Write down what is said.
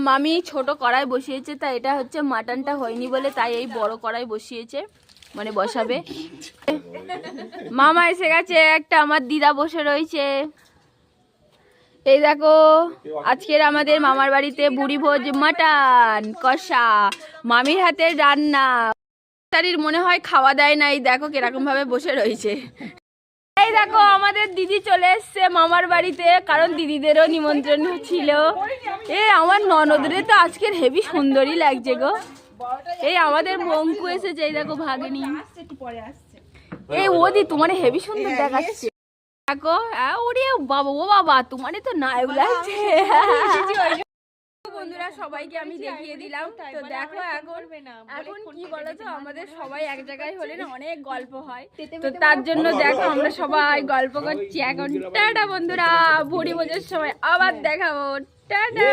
মামি ছোট কড়াই বসিয়েছে, তাই এটা হচ্ছে মাটনটা হয়নি বলে তাই এই বড় কড়াই বসিয়েছে, মানে বসাবে। মামা এসে গেছে, একটা আমার দিদা বসে রয়েছে। এই দেখো আজকের আমাদের মামার বাড়িতে বুড়ি ভোজ, মাটন কষা, মামির হাতের রান্না। তারির মনে হয় খাওয়া দেয় না, এই দেখো কিরকম ভাবে বসে রয়েছে। এই দেখো আমাদের দিদি চলে এসছে মামার বাড়িতে, কারণ দিদিদেরও নিমন্ত্রণ ছিল। আমার ননদরে তো আজকের হেভি সুন্দরী লাগছে গো। এই আমাদের মঙ্কু এসেছে, এই দেখো ভাগিনী। এই ওদি তোমার হেভি সুন্দর দেখাচ্ছে। দেখো ওরে বাবা, ও বাবা তোমার তো নায়ক লাগছে। বন্ধুরা সবাইকে আমি দেখিয়ে দিলাম। তো দেখো এখন কি বলতো, আমাদের সবাই এক জায়গায় হলে না অনেক গল্প হয়, তো তার জন্য দেখো আমরা সবাই গল্প করছি এখন। টাটা বন্ধুরা, ভুড়ি ভোজের সময় আবার দেখাবো। টাটা।